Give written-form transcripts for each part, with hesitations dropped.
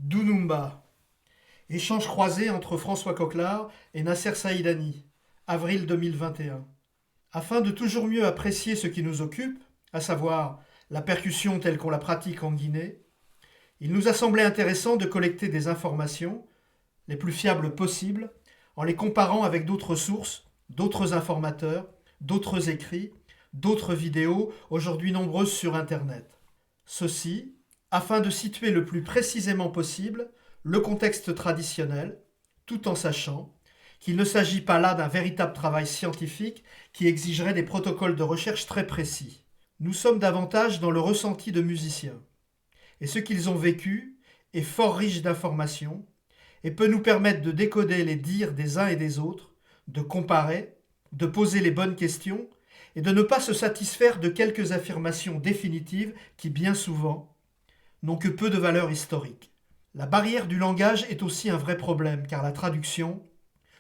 Dunumba. Échange croisé entre François Coquelard et Nasser Saïdani, avril 2021. Afin de toujours mieux apprécier ce qui nous occupe, à savoir la percussion telle qu'on la pratique en Guinée, il nous a semblé intéressant de collecter des informations, les plus fiables possibles, en les comparant avec d'autres sources, d'autres informateurs, d'autres écrits, d'autres vidéos, aujourd'hui nombreuses sur Internet. Ceci, afin de situer le plus précisément possible le contexte traditionnel, tout en sachant qu'il ne s'agit pas là d'un véritable travail scientifique qui exigerait des protocoles de recherche très précis. Nous sommes davantage dans le ressenti de musiciens. Et ce qu'ils ont vécu est fort riche d'informations et peut nous permettre de décoder les dires des uns et des autres, de comparer, de poser les bonnes questions et de ne pas se satisfaire de quelques affirmations définitives qui, bien souvent, n'ont que peu de valeur historique. La barrière du langage est aussi un vrai problème car la traduction,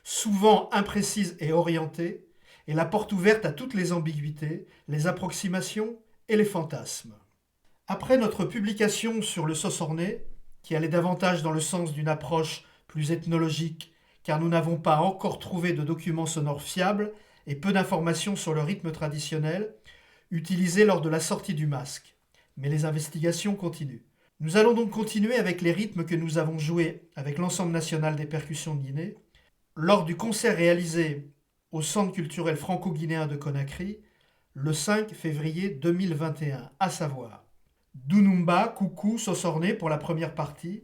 souvent imprécise et orientée, est la porte ouverte à toutes les ambiguïtés, les approximations et les fantasmes. Après notre publication sur le Sosornais, qui allait davantage dans le sens d'une approche plus ethnologique, car nous n'avons pas encore trouvé de documents sonores fiables et peu d'informations sur le rythme traditionnel utilisé lors de la sortie du masque. Mais les investigations continuent. Nous allons donc continuer avec les rythmes que nous avons joués avec l'Ensemble national des percussions de Guinée lors du concert réalisé au Centre culturel franco-guinéen de Conakry le 5 février 2021, à savoir Dunumba, Coucou, Sosornais pour la première partie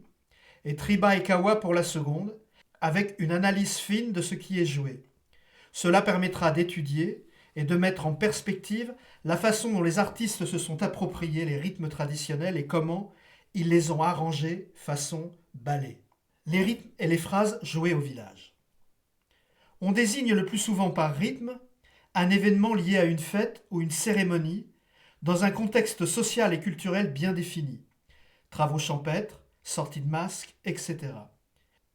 et Triba et Kawa pour la seconde, avec une analyse fine de ce qui est joué. Cela permettra d'étudier et de mettre en perspective la façon dont les artistes se sont appropriés les rythmes traditionnels et comment ils les ont arrangés façon ballet. Les rythmes et les phrases jouées au village. On désigne le plus souvent par rythme un événement lié à une fête ou une cérémonie dans un contexte social et culturel bien défini. Travaux champêtres, sorties de masques, etc.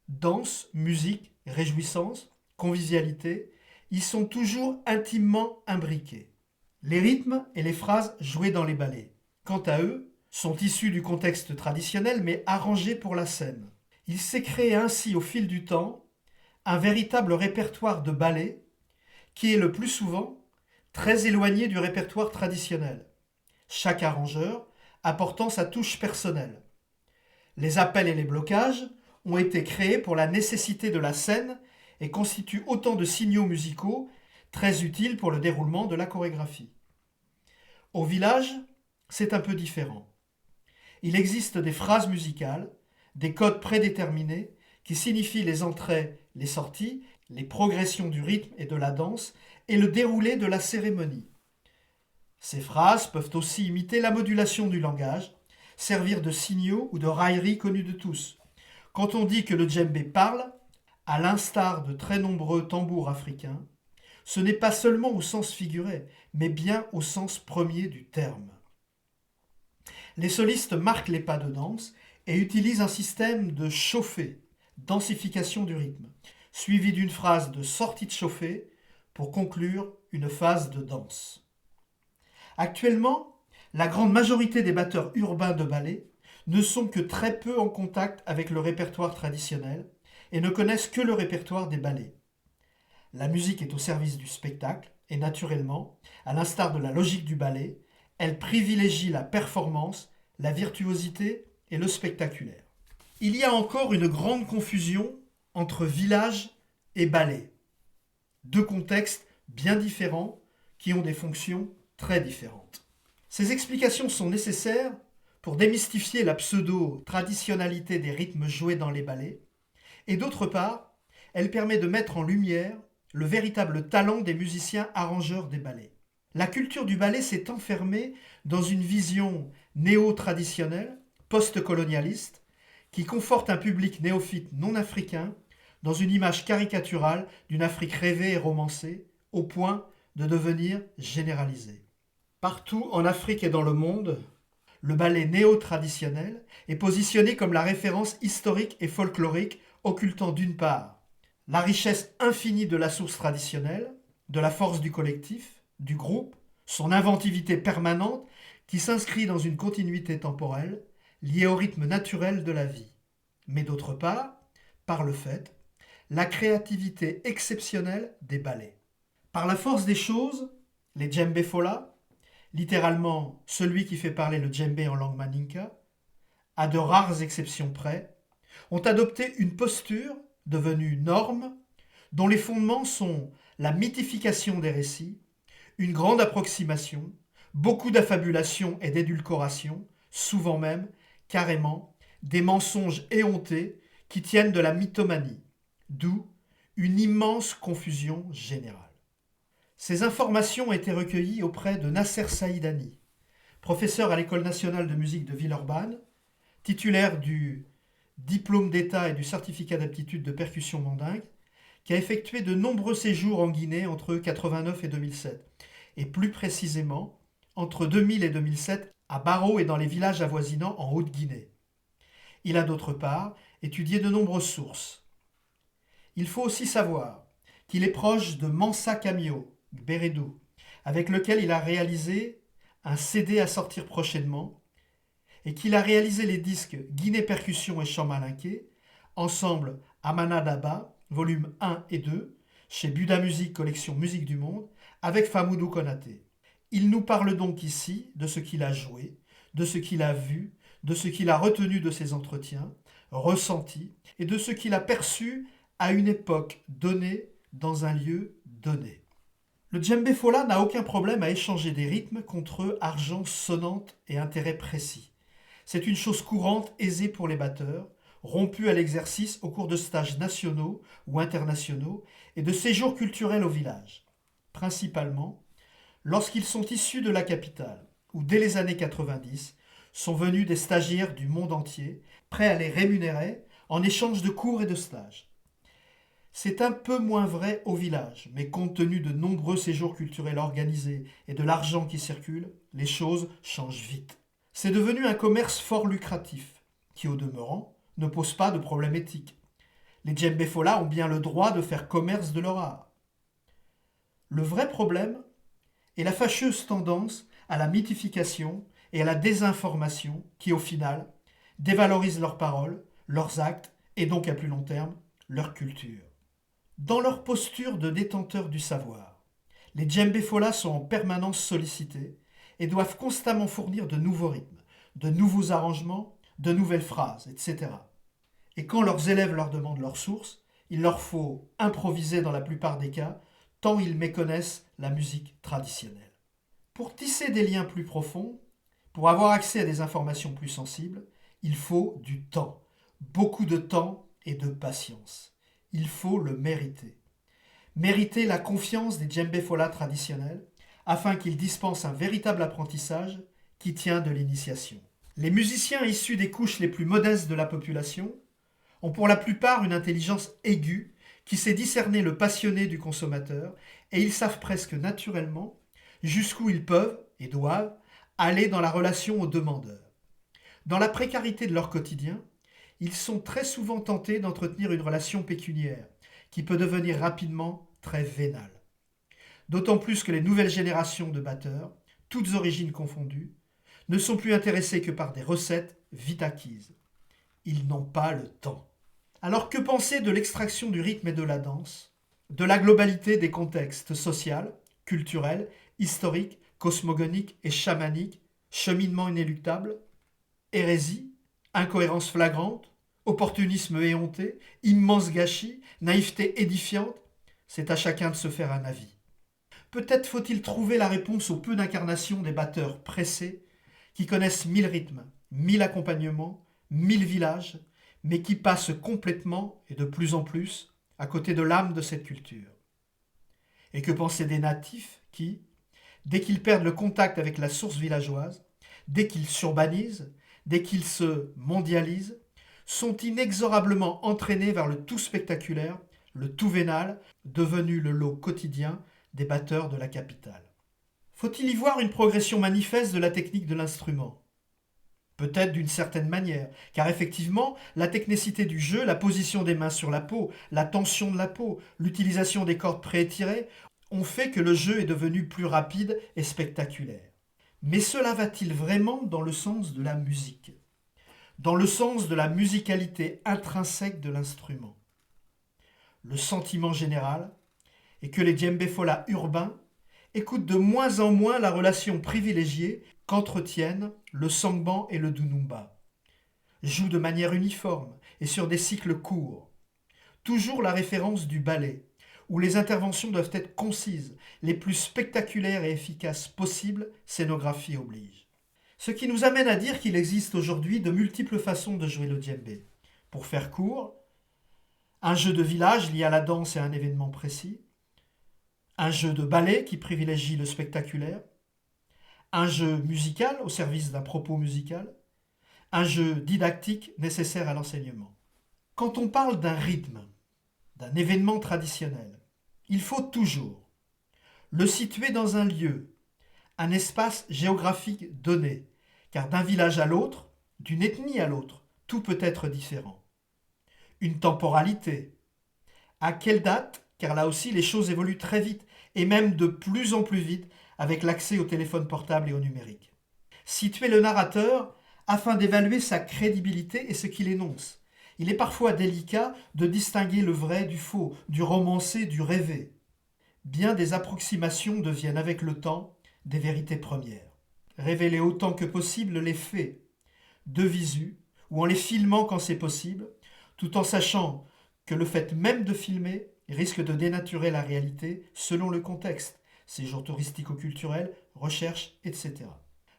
Danse, musique, réjouissance, convivialité y sont toujours intimement imbriqués. Les rythmes et les phrases jouées dans les ballets, quant à eux, sont issus du contexte traditionnel mais arrangés pour la scène. Il s'est créé ainsi au fil du temps un véritable répertoire de ballets qui est le plus souvent très éloigné du répertoire traditionnel, chaque arrangeur apportant sa touche personnelle. Les appels et les blocages ont été créés pour la nécessité de la scène et constituent autant de signaux musicaux très utiles pour le déroulement de la chorégraphie. Au village, c'est un peu différent. Il existe des phrases musicales, des codes prédéterminés qui signifient les entrées, les sorties, les progressions du rythme et de la danse et le déroulé de la cérémonie. Ces phrases peuvent aussi imiter la modulation du langage, servir de signaux ou de railleries connus de tous. Quand on dit que le djembé parle, à l'instar de très nombreux tambours africains, ce n'est pas seulement au sens figuré, mais bien au sens premier du terme. Les solistes marquent les pas de danse et utilisent un système de chauffée, densification du rythme, suivi d'une phrase de sortie de chauffée pour conclure une phase de danse. Actuellement, la grande majorité des batteurs urbains de ballet ne sont que très peu en contact avec le répertoire traditionnel et ne connaissent que le répertoire des ballets. La musique est au service du spectacle et naturellement, à l'instar de la logique du ballet, elle privilégie la performance, la virtuosité et le spectaculaire. Il y a encore une grande confusion entre village et ballet. Deux contextes bien différents qui ont des fonctions très différentes. Ces explications sont nécessaires pour démystifier la pseudo-traditionnalité des rythmes joués dans les ballets, et d'autre part, elle permet de mettre en lumière le véritable talent des musiciens arrangeurs des ballets. La culture du ballet s'est enfermée dans une vision néo-traditionnelle, post-colonialiste, qui conforte un public néophyte non africain dans une image caricaturale d'une Afrique rêvée et romancée, au point de devenir généralisée. Partout en Afrique et dans le monde, le ballet néo-traditionnel est positionné comme la référence historique et folklorique occultant d'une part la richesse infinie de la source traditionnelle, de la force du collectif, du groupe, son inventivité permanente qui s'inscrit dans une continuité temporelle liée au rythme naturel de la vie. mais d'autre part, par le fait, la créativité exceptionnelle des ballets. Par la force des choses, les djembé fola, littéralement celui qui fait parler le djembé en langue maninka, à de rares exceptions près, ont adopté une posture devenue norme, dont les fondements sont la mythification des récits, une grande approximation, beaucoup d'affabulation et d'édulcoration, souvent même, carrément, des mensonges éhontés qui tiennent de la mythomanie, d'où une immense confusion générale. Ces informations ont été recueillies auprès de Nasser Saïdani, professeur à l'École nationale de musique de Villeurbanne, titulaire du diplôme d'État et du certificat d'aptitude de percussion mandingue, qui a effectué de nombreux séjours en Guinée entre 1989 et 2007, et plus précisément entre 2000 et 2007 à Baro et dans les villages avoisinants en Haute-Guinée. Il a d'autre part étudié de nombreuses sources. Il faut aussi savoir qu'il est proche de Mansa Kamio, Bérédou, avec lequel il a réalisé un CD à sortir prochainement, et qu'il a réalisé les disques Guinée Percussion et Chant Malinké, ensemble Amana Daba, volume 1 et 2, chez Buda Musique, collection Musique du Monde, avec Famoudou Konaté. Il nous parle donc ici de ce qu'il a joué, de ce qu'il a vu, de ce qu'il a retenu de ses entretiens, ressenti, et de ce qu'il a perçu à une époque donnée, dans un lieu donné. Le djembé fola n'a aucun problème à échanger des rythmes contre argent sonnante et intérêt précis. C'est une chose courante, aisée pour les batteurs, rompus à l'exercice au cours de stages nationaux ou internationaux et de séjours culturels au village, principalement lorsqu'ils sont issus de la capitale, où dès les années 90 sont venus des stagiaires du monde entier, prêts à les rémunérer en échange de cours et de stages. C'est un peu moins vrai au village, mais compte tenu de nombreux séjours culturels organisés et de l'argent qui circule, les choses changent vite. C'est devenu un commerce fort lucratif, qui au demeurant ne pose pas de problème éthique. Les djembé fola ont bien le droit de faire commerce de leur art. Le vrai problème est la fâcheuse tendance à la mythification et à la désinformation qui, au final, dévalorisent leurs paroles, leurs actes et donc à plus long terme, leur culture. Dans leur posture de détenteurs du savoir, les djembé fola sont en permanence sollicités et doivent constamment fournir de nouveaux rythmes, de nouveaux arrangements, de nouvelles phrases, etc. Et quand leurs élèves leur demandent leurs sources, il leur faut improviser dans la plupart des cas, tant ils méconnaissent la musique traditionnelle. Pour tisser des liens plus profonds, pour avoir accès à des informations plus sensibles, il faut du temps, beaucoup de temps et de patience. Il faut le mériter. Mériter la confiance des djembé fola traditionnels afin qu'ils dispensent un véritable apprentissage qui tient de l'initiation. Les musiciens issus des couches les plus modestes de la population ont pour la plupart une intelligence aiguë qui sait discerner le passionné du consommateur et ils savent presque naturellement jusqu'où ils peuvent et doivent aller dans la relation au demandeur. Dans la précarité de leur quotidien, ils sont très souvent tentés d'entretenir une relation pécuniaire qui peut devenir rapidement très vénale. D'autant plus que les nouvelles générations de batteurs, toutes origines confondues, ne sont plus intéressés que par des recettes vite acquises. Ils n'ont pas le temps. Alors que penser de l'extraction du rythme et de la danse, de la globalité des contextes social, culturel, historique, cosmogonique et chamanique, cheminement inéluctable, hérésie, incohérence flagrante, opportunisme éhonté, immense gâchis, naïveté édifiante, c'est à chacun de se faire un avis. Peut-être faut-il trouver la réponse au peu d'incarnations des batteurs pressés qui connaissent 1000 rythmes, 1000 accompagnements, 1000 villages, mais qui passent complètement, et de plus en plus, à côté de l'âme de cette culture. Et que penser des natifs qui, dès qu'ils perdent le contact avec la source villageoise, dès qu'ils s'urbanisent, dès qu'ils se mondialisent, sont inexorablement entraînés vers le tout spectaculaire, le tout vénal, devenu le lot quotidien des batteurs de la capitale. Faut-il y voir une progression manifeste de la technique de l'instrument ? Peut-être d'une certaine manière, car effectivement, la technicité du jeu, la position des mains sur la peau, la tension de la peau, l'utilisation des cordes préétirées ont fait que le jeu est devenu plus rapide et spectaculaire. Mais cela va-t-il vraiment dans le sens de la musique ? dans le sens de la musicalité intrinsèque de l'instrument. Le sentiment général est que les djembé fola urbains écoutent de moins en moins la relation privilégiée qu'entretiennent le sangban et le dunumba, jouent de manière uniforme et sur des cycles courts. Toujours la référence du ballet, où les interventions doivent être concises, les plus spectaculaires et efficaces possibles, scénographie oblige. Ce qui nous amène à dire qu'il existe aujourd'hui de multiples façons de jouer le djembé. Pour faire court, un jeu de village lié à la danse et à un événement précis, un jeu de ballet qui privilégie le spectaculaire, un jeu musical au service d'un propos musical, un jeu didactique nécessaire à l'enseignement. Quand on parle d'un rythme, d'un événement traditionnel, il faut toujours le situer dans un lieu, un espace géographique donné, car d'un village à l'autre, d'une ethnie à l'autre, tout peut être différent. Une temporalité. À quelle date? Car là aussi, les choses évoluent très vite, et même de plus en plus vite, avec l'accès au téléphone portable et au numérique. Situer le narrateur afin d'évaluer sa crédibilité et ce qu'il énonce. Il est parfois délicat de distinguer le vrai du faux, du romancé du rêvé. Bien des approximations deviennent avec le temps des vérités premières. Révéler autant que possible les faits, de visu, ou en les filmant quand c'est possible, tout en sachant que le fait même de filmer risque de dénaturer la réalité selon le contexte, séjour touristico-culturel, recherche, etc.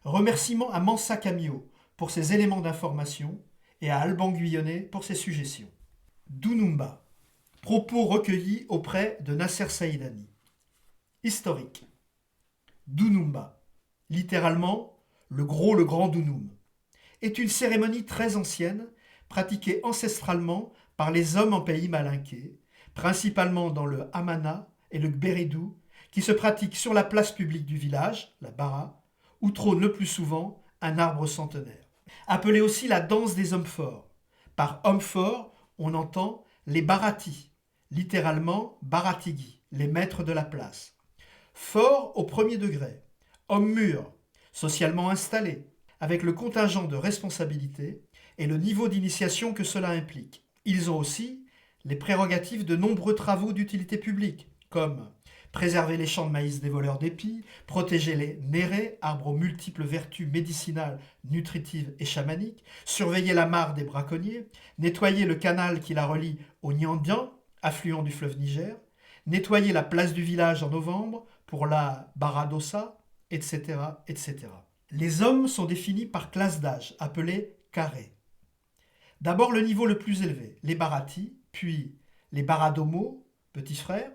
Remerciements à Mansa Camio pour ses éléments d'information et à Alban Guyonnet pour ses suggestions. Dunumba. Propos recueillis auprès de Nasser Saïdani. Historique. Dunumba, littéralement le grand Dunum, est une cérémonie très ancienne, pratiquée ancestralement par les hommes en pays malinké, principalement dans le Hamana et le Gbéridou, qui se pratique sur la place publique du village, la bara, où trône le plus souvent un arbre centenaire. Appelée aussi la danse des hommes forts. Par hommes forts, on entend les baratis, littéralement baratigui, les maîtres de la place. Forts au premier degré, hommes mûrs, socialement installés, avec le contingent de responsabilité et le niveau d'initiation que cela implique. Ils ont aussi les prérogatives de nombreux travaux d'utilité publique, comme préserver les champs de maïs des voleurs d'épis, protéger les nérés, arbres aux multiples vertus médicinales, nutritives et chamaniques, surveiller la mare des braconniers, nettoyer le canal qui la relie au Nyandian, affluent du fleuve Niger, nettoyer la place du village en novembre pour la Baradossa, etc., etc. Les hommes sont définis par classe d'âge, appelés carrés. D'abord le niveau le plus élevé, les baratis, puis les baradomo, petits frères,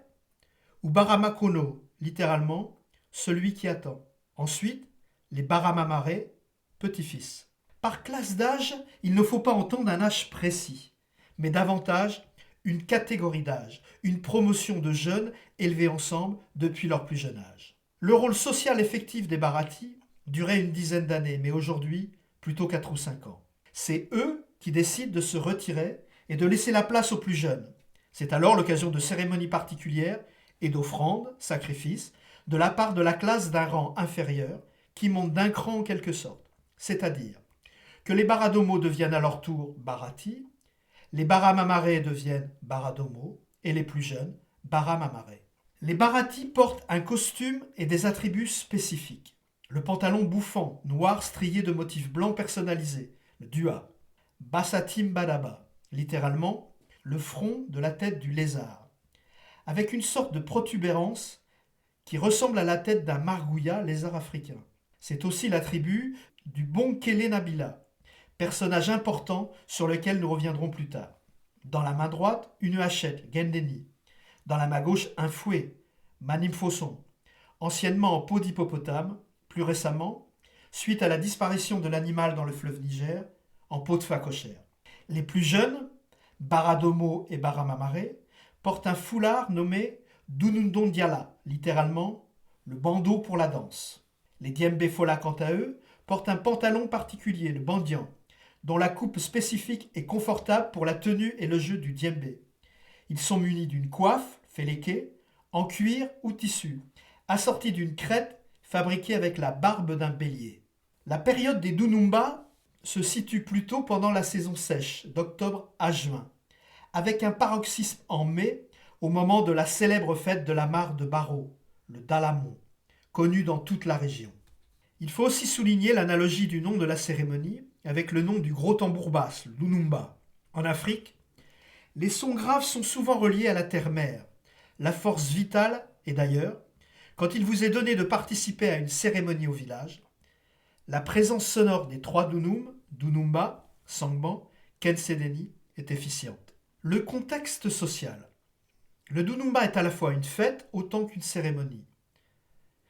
ou baramakono, littéralement celui qui attend. Ensuite, les baramamare, petits-fils. Par classe d'âge, il ne faut pas entendre un âge précis, mais davantage une catégorie d'âge, une promotion de jeunes élevés ensemble depuis leur plus jeune âge. Le rôle social effectif des baratis durait une dizaine d'années, mais aujourd'hui, plutôt 4 ou 5 ans. C'est eux qui décident de se retirer et de laisser la place aux plus jeunes. C'est alors l'occasion de cérémonies particulières et d'offrandes, sacrifices, de la part de la classe d'un rang inférieur qui monte d'un cran en quelque sorte. C'est-à-dire que les baradomo deviennent à leur tour barati, les baramamare deviennent baradomo et les plus jeunes baramamare. Les baratis portent un costume et des attributs spécifiques. Le pantalon bouffant, noir strié de motifs blancs personnalisés, le dua. Basatim badaba, littéralement le front de la tête du lézard, avec une sorte de protubérance qui ressemble à la tête d'un margouillat lézard africain. C'est aussi l'attribut du Bonkele Nabila, personnage important sur lequel nous reviendrons plus tard. Dans la main droite, une hachette, Gendeni. Dans la main gauche, un fouet, Manim Fosson, anciennement en peau d'hippopotame, plus récemment, suite à la disparition de l'animal dans le fleuve Niger, en peau de phacochère. Les plus jeunes, Baradomo et Baramamare, portent un foulard nommé Dunundondiala, littéralement le bandeau pour la danse. Les Djembé Fola, quant à eux, portent un pantalon particulier, le bandian, dont la coupe spécifique est confortable pour la tenue et le jeu du djembé. Ils sont munis d'une coiffe, féléké, en cuir ou tissu, assortie d'une crête fabriquée avec la barbe d'un bélier. La période des Dunumba se situe plutôt pendant la saison sèche, d'octobre à juin, avec un paroxysme en mai, au moment de la célèbre fête de la mare de Barrow, le Dalamon, connue dans toute la région. Il faut aussi souligner l'analogie du nom de la cérémonie avec le nom du gros tambour basse, le Lunumba. En Afrique, les sons graves sont souvent reliés à la terre-mère, la force vitale, et d'ailleurs, quand il vous est donné de participer à une cérémonie au village, la présence sonore des trois dunum, Dunumba, Sangban, Kensedeni, est efficiente. Le contexte social. Le Dunumba est à la fois une fête autant qu'une cérémonie.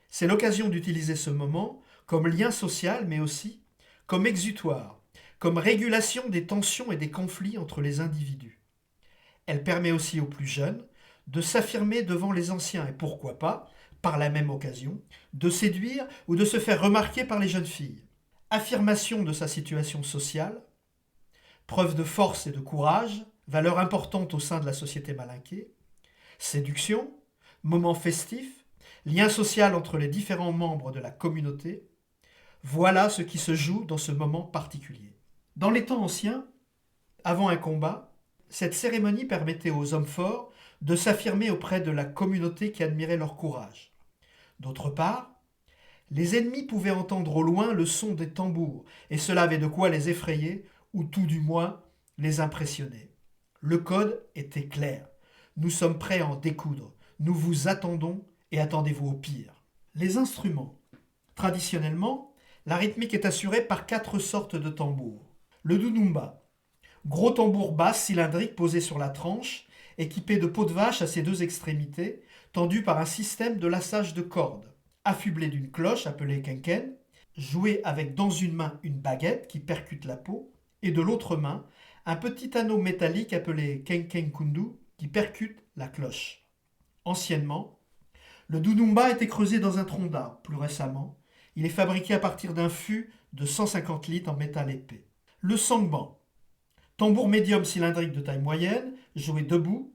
C'est l'occasion d'utiliser ce moment comme lien social, mais aussi comme exutoire, comme régulation des tensions et des conflits entre les individus. Elle permet aussi aux plus jeunes de s'affirmer devant les anciens et pourquoi pas, par la même occasion, de séduire ou de se faire remarquer par les jeunes filles. Affirmation de sa situation sociale, preuve de force et de courage, valeur importante au sein de la société malinquée, séduction, moment festif, lien social entre les différents membres de la communauté, voilà ce qui se joue dans ce moment particulier. Dans les temps anciens, avant un combat, cette cérémonie permettait aux hommes forts de s'affirmer auprès de la communauté qui admirait leur courage. D'autre part, les ennemis pouvaient entendre au loin le son des tambours, et cela avait de quoi les effrayer, ou tout du moins les impressionner. Le code était clair. Nous sommes prêts à en découdre. Nous vous attendons et attendez-vous au pire. Les instruments. Traditionnellement, la rythmique est assurée par 4 sortes de tambours. Le dunumba, gros tambour basse cylindrique posé sur la tranche, équipé de peaux de vache à ses 2 extrémités, tendu par un système de lassage de cordes, affublé d'une cloche appelée kenken, joué avec dans une main une baguette qui percute la peau, et de l'autre main un petit anneau métallique appelé kenken kundu qui percute la cloche. Anciennement, le dunumba était creusé dans un tronc d'arbre. Plus récemment, il est fabriqué à partir d'un fût de 150 litres en métal épais. Le sangban, tambour médium cylindrique de taille moyenne, joué debout,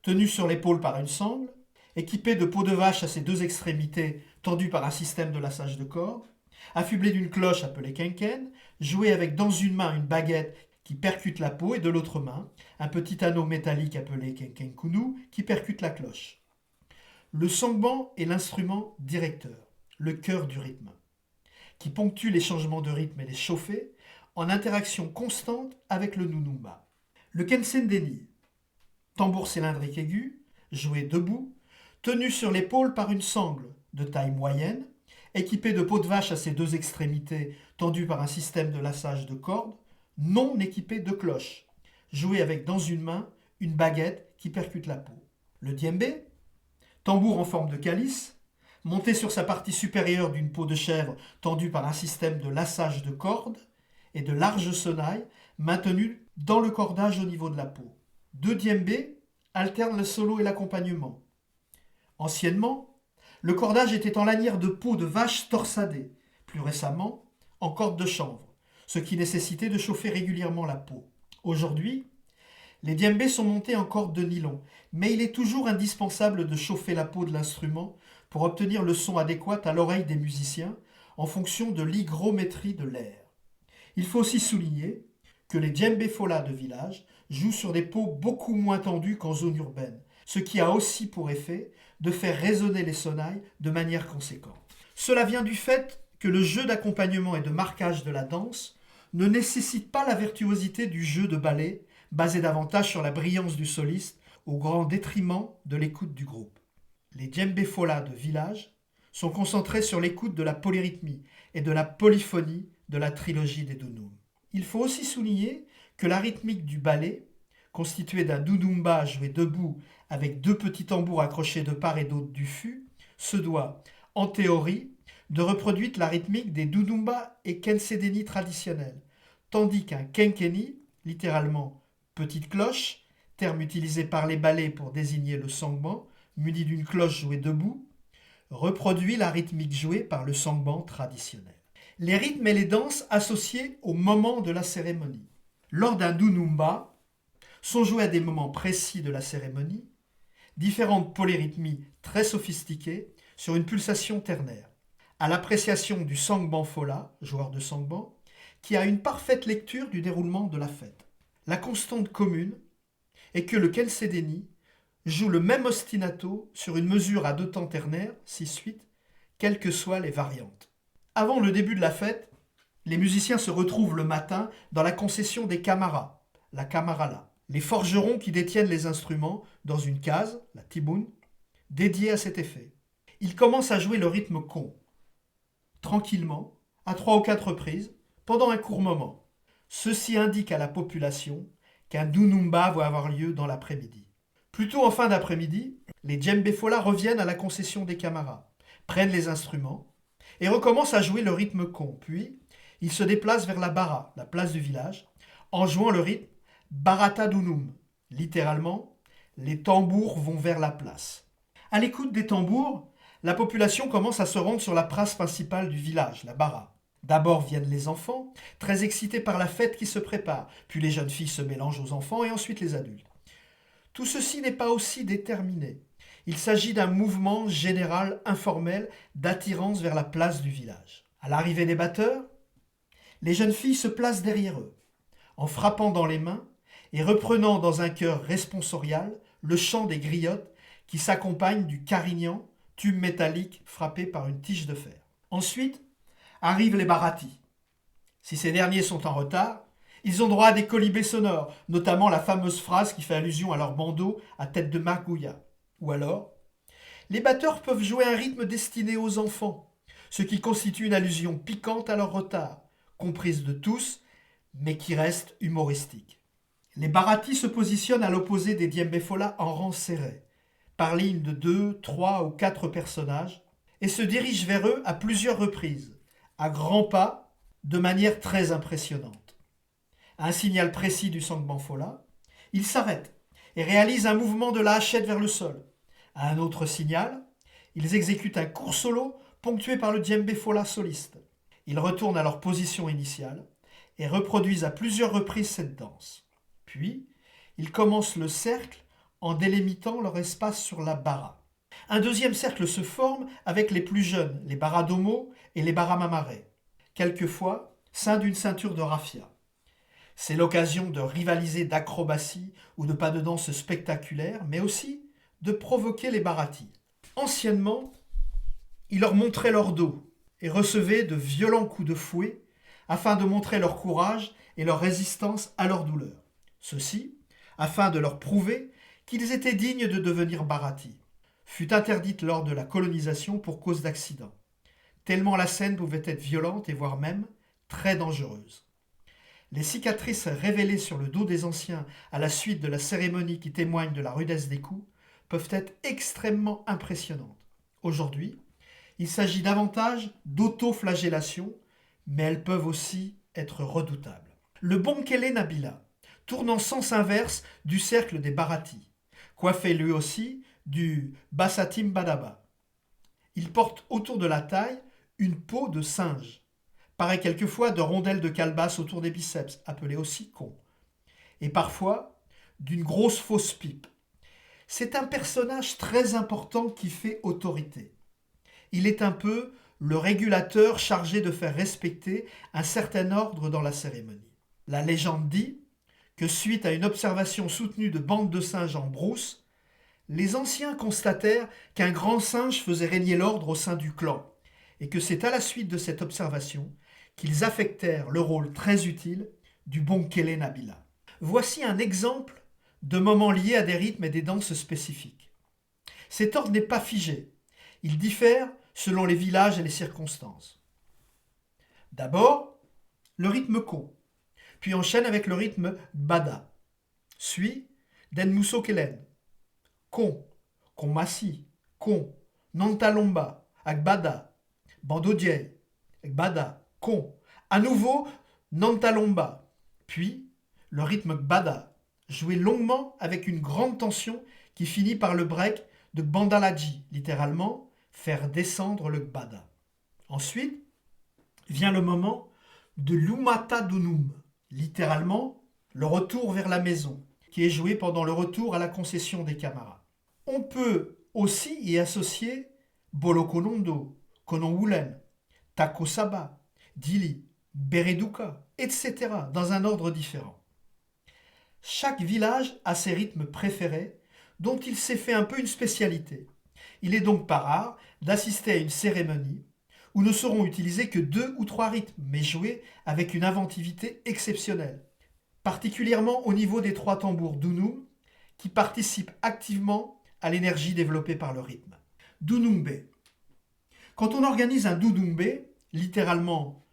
tenu sur l'épaule par une sangle, équipé de peaux de vache à ses 2 extrémités tendues par un système de lassage de cordes, affublé d'une cloche appelée kenken, joué avec dans une main une baguette qui percute la peau et de l'autre main un petit anneau métallique appelé kenken kunu qui percute la cloche. Le sangban est l'instrument directeur, le cœur du rythme, qui ponctue les changements de rythme et les chauffées en interaction constante avec le nunumba. Le kensendeni, tambour cylindrique aigu, joué debout, tenu sur l'épaule par une sangle de taille moyenne, équipé de peaux de vache à ses 2 extrémités tendues par un système de lassage de cordes, non équipé de cloche, joué avec dans une main une baguette qui percute la peau. Le djembé, tambour en forme de calice, monté sur sa partie supérieure d'une peau de chèvre tendue par un système de lassage de cordes et de larges sonnailles maintenues dans le cordage au niveau de la peau. 2 djembés alternent le solo et l'accompagnement. Anciennement, le cordage était en lanière de peau de vache torsadée, plus récemment en corde de chanvre, ce qui nécessitait de chauffer régulièrement la peau. Aujourd'hui, les djembés sont montés en corde de nylon, mais il est toujours indispensable de chauffer la peau de l'instrument pour obtenir le son adéquat à l'oreille des musiciens en fonction de l'hygrométrie de l'air. Il faut aussi souligner que les djembés fola de village jouent sur des peaux beaucoup moins tendues qu'en zone urbaine, ce qui a aussi pour effet de faire résonner les sonnailles de manière conséquente. Cela vient du fait que le jeu d'accompagnement et de marquage de la danse ne nécessite pas la virtuosité du jeu de ballet, basé davantage sur la brillance du soliste, au grand détriment de l'écoute du groupe. Les djembés fola de village sont concentrés sur l'écoute de la polyrythmie et de la polyphonie de la trilogie des dunum. Il faut aussi souligner que la rythmique du ballet, constituée d'un dunumba joué debout avec 2 petits tambours accrochés de part et d'autre du fût, se doit, en théorie, de reproduire la rythmique des dunumba et kensedeni traditionnels, tandis qu'un kenkeni, littéralement petite cloche, terme utilisé par les ballets pour désigner le sangban, muni d'une cloche jouée debout, reproduit la rythmique jouée par le sangban traditionnel. Les rythmes et les danses associés au moment de la cérémonie. Lors d'un dunumba, sont joués à des moments précis de la cérémonie, différentes polyrythmies très sophistiquées sur une pulsation ternaire. À l'appréciation du sangban fola, joueur de sangban, qui a une parfaite lecture du déroulement de la fête. La constante commune est que le Kensedeni joue le même ostinato sur une mesure à deux temps ternaires, 6-8, quelles que soient les variantes. Avant le début de la fête, les musiciens se retrouvent le matin dans la concession des Camara, la Camarala, les forgerons qui détiennent les instruments dans une case, la tiboun, dédiée à cet effet. Ils commencent à jouer le rythme con, tranquillement, à 3 ou 4 reprises, pendant un court moment. Ceci indique à la population qu'un Dunumba va avoir lieu dans l'après-midi. Plus tôt en fin d'après-midi, les djembé-fola reviennent à la concession des Camaras, prennent les instruments et recommencent à jouer le rythme con. Puis, ils se déplacent vers la bara, la place du village, en jouant le rythme Barata Dunum. Littéralement, les tambours vont vers la place. À l'écoute des tambours, la population commence à se rendre sur la place principale du village, la bara. D'abord viennent les enfants, très excités par la fête qui se prépare, puis les jeunes filles se mélangent aux enfants et ensuite les adultes. Tout ceci n'est pas aussi déterminé. Il s'agit d'un mouvement général informel d'attirance vers la place du village. À l'arrivée des batteurs, les jeunes filles se placent derrière eux, en frappant dans les mains et reprenant dans un chœur responsorial le chant des griottes qui s'accompagne du carignan, tube métallique frappé par une tige de fer. Ensuite, arrivent les baratis. Si ces derniers sont en retard, ils ont droit à des colibés sonores, notamment la fameuse phrase qui fait allusion à leur bandeau à tête de margouilla. Ou alors, les batteurs peuvent jouer un rythme destiné aux enfants, ce qui constitue une allusion piquante à leur retard, comprise de tous, mais qui reste humoristique. Les baratis se positionnent à l'opposé des djembé-fola en rang serré, par ligne de 2, 3 ou 4 personnages, et se dirigent vers eux à plusieurs reprises, à grands pas, de manière très impressionnante. À un signal précis du sangbanfola, ils s'arrêtent et réalisent un mouvement de la hachette vers le sol. À un autre signal, ils exécutent un court solo ponctué par le djembé-fola soliste. Ils retournent à leur position initiale et reproduisent à plusieurs reprises cette danse. Puis, ils commencent le cercle en délimitant leur espace sur la bara. Un deuxième cercle se forme avec les plus jeunes, les baradomo et les baramamare, quelquefois sein d'une ceinture de raffia. C'est l'occasion de rivaliser d'acrobatie ou de pas de danse spectaculaire, mais aussi de provoquer les baratis. Anciennement, ils leur montraient leur dos et recevaient de violents coups de fouet afin de montrer leur courage et leur résistance à leur douleur. Ceci, afin de leur prouver qu'ils étaient dignes de devenir baratis, fut interdite lors de la colonisation pour cause d'accident, tellement la scène pouvait être violente et voire même très dangereuse. Les cicatrices révélées sur le dos des anciens à la suite de la cérémonie qui témoigne de la rudesse des coups peuvent être extrêmement impressionnantes. Aujourd'hui, il s'agit davantage d'autoflagellation, mais elles peuvent aussi être redoutables. Le Bonkele Nabila tourne en sens inverse du cercle des baratis, coiffé lui aussi du Bassatim Badaba. Il porte autour de la taille une peau de singe, pareil quelquefois de rondelles de calebasse autour des biceps, appelées aussi con, et parfois d'une grosse fausse pipe. C'est un personnage très important qui fait autorité. Il est un peu le régulateur chargé de faire respecter un certain ordre dans la cérémonie. La légende dit que suite à une observation soutenue de bandes de singes en brousse, les anciens constatèrent qu'un grand singe faisait régner l'ordre au sein du clan, et que c'est à la suite de cette observation qu'ils affectèrent le rôle très utile du Bonkele Nabila. Voici un exemple de moments liés à des rythmes et des danses spécifiques. Cet ordre n'est pas figé, il diffère selon les villages et les circonstances. D'abord, le rythme con, puis enchaîne avec le rythme bada. Suit Den Muso Kelen, con, Konmasi, con, Nantalomba, Agbada, Bandodje, Agbada, con. À nouveau, Nantalomba, puis le rythme Gbada, joué longuement avec une grande tension qui finit par le break de Bandalaji, littéralement faire descendre le Gbada. Ensuite vient le moment de l'Umata Dunum, littéralement le retour vers la maison, qui est joué pendant le retour à la concession des Camaras. On peut aussi y associer Bolokonondo, Kononwulen, Takosaba, Dili, Bereduka etc., dans un ordre différent. Chaque village a ses rythmes préférés, dont il s'est fait un peu une spécialité. Il est donc pas rare d'assister à une cérémonie où ne seront utilisés que 2 ou 3 rythmes, mais joués avec une inventivité exceptionnelle, particulièrement au niveau des 3 tambours dunum, qui participent activement à l'énergie développée par le rythme. Dunumbe. Quand on organise un dunumbe, littéralement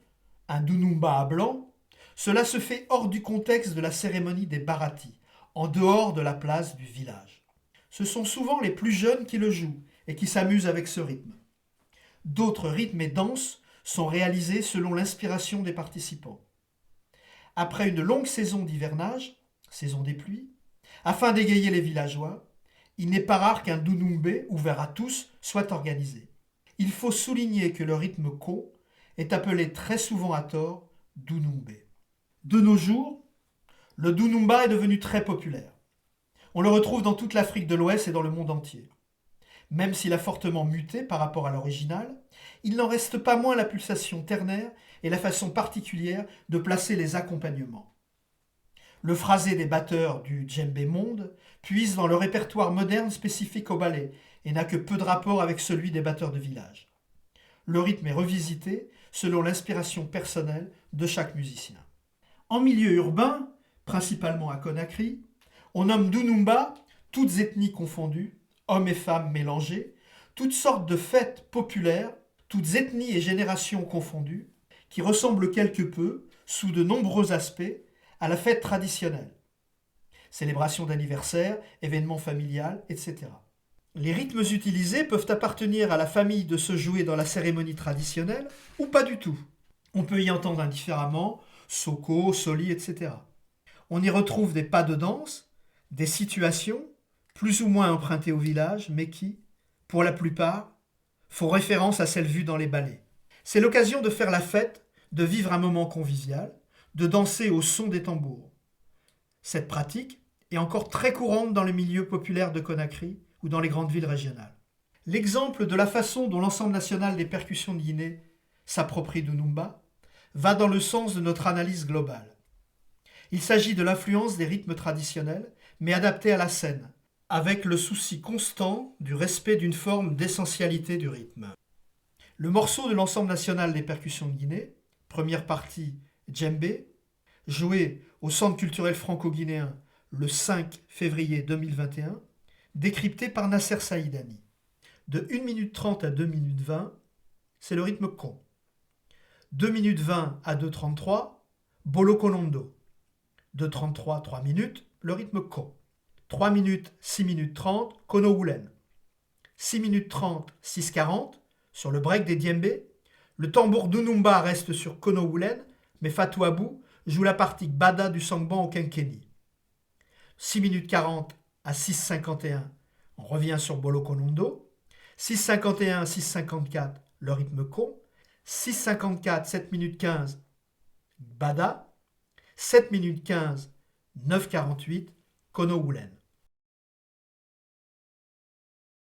un dunumba à blanc, cela se fait hors du contexte de la cérémonie des baratis, en dehors de la place du village. Ce sont souvent les plus jeunes qui le jouent et qui s'amusent avec ce rythme. D'autres rythmes et danses sont réalisés selon l'inspiration des participants. Après une longue saison d'hivernage, saison des pluies, afin d'égayer les villageois, il n'est pas rare qu'un dunumbe ouvert à tous soit organisé. Il faut souligner que le rythme ko est appelé très souvent à tort dunumbe. De nos jours, le dunumba est devenu très populaire. On le retrouve dans toute l'Afrique de l'Ouest et dans le monde entier. Même s'il a fortement muté par rapport à l'original, il n'en reste pas moins la pulsation ternaire et la façon particulière de placer les accompagnements. Le phrasé des batteurs du djembé monde puise dans le répertoire moderne spécifique au ballet et n'a que peu de rapport avec celui des batteurs de village. Le rythme est revisité selon l'inspiration personnelle de chaque musicien. En milieu urbain, principalement à Conakry, on nomme Dunumba, toutes ethnies confondues, hommes et femmes mélangés, toutes sortes de fêtes populaires, toutes ethnies et générations confondues, qui ressemblent quelque peu, sous de nombreux aspects, à la fête traditionnelle. Célébration d'anniversaire, événements familiales, etc. Les rythmes utilisés peuvent appartenir à la famille de se jouer dans la cérémonie traditionnelle ou pas du tout. On peut y entendre indifféremment soko, soli, etc. On y retrouve des pas de danse, des situations, plus ou moins empruntées au village, mais qui, pour la plupart, font référence à celles vues dans les ballets. C'est l'occasion de faire la fête, de vivre un moment convivial, de danser au son des tambours. Cette pratique est encore très courante dans le milieu populaire de Conakry ou dans les grandes villes régionales. L'exemple de la façon dont l'ensemble national des percussions de Guinée s'approprie Dunumba va dans le sens de notre analyse globale. Il s'agit de l'influence des rythmes traditionnels, mais adaptés à la scène, avec le souci constant du respect d'une forme d'essentialité du rythme. Le morceau de l'ensemble national des percussions de Guinée, première partie djembé, joué au Centre culturel franco-guinéen le 5 février 2021, décrypté par Nasser Saïdani. De 1 minute 30 à 2 minutes 20, c'est le rythme con. 2 minutes 20 à 2:33, Bolo Konondo. 2:33, 3 minutes, le rythme con. 3 minutes, 6 minutes 30, Kono Wulen. 6 minutes 30, 6:40, sur le break des djembé, le tambour Dunumba reste sur Kono Wulen, mais Fatou Abou joue la partie Bada du Sangban au Kenkeni. 6 minutes 40 à 6:51, on revient sur Bolo Konondo. 6:51, 6:54, le rythme con. 6:54, 7 minutes 15, Bada. 7 minutes 15, 9:48, Kono Wulen.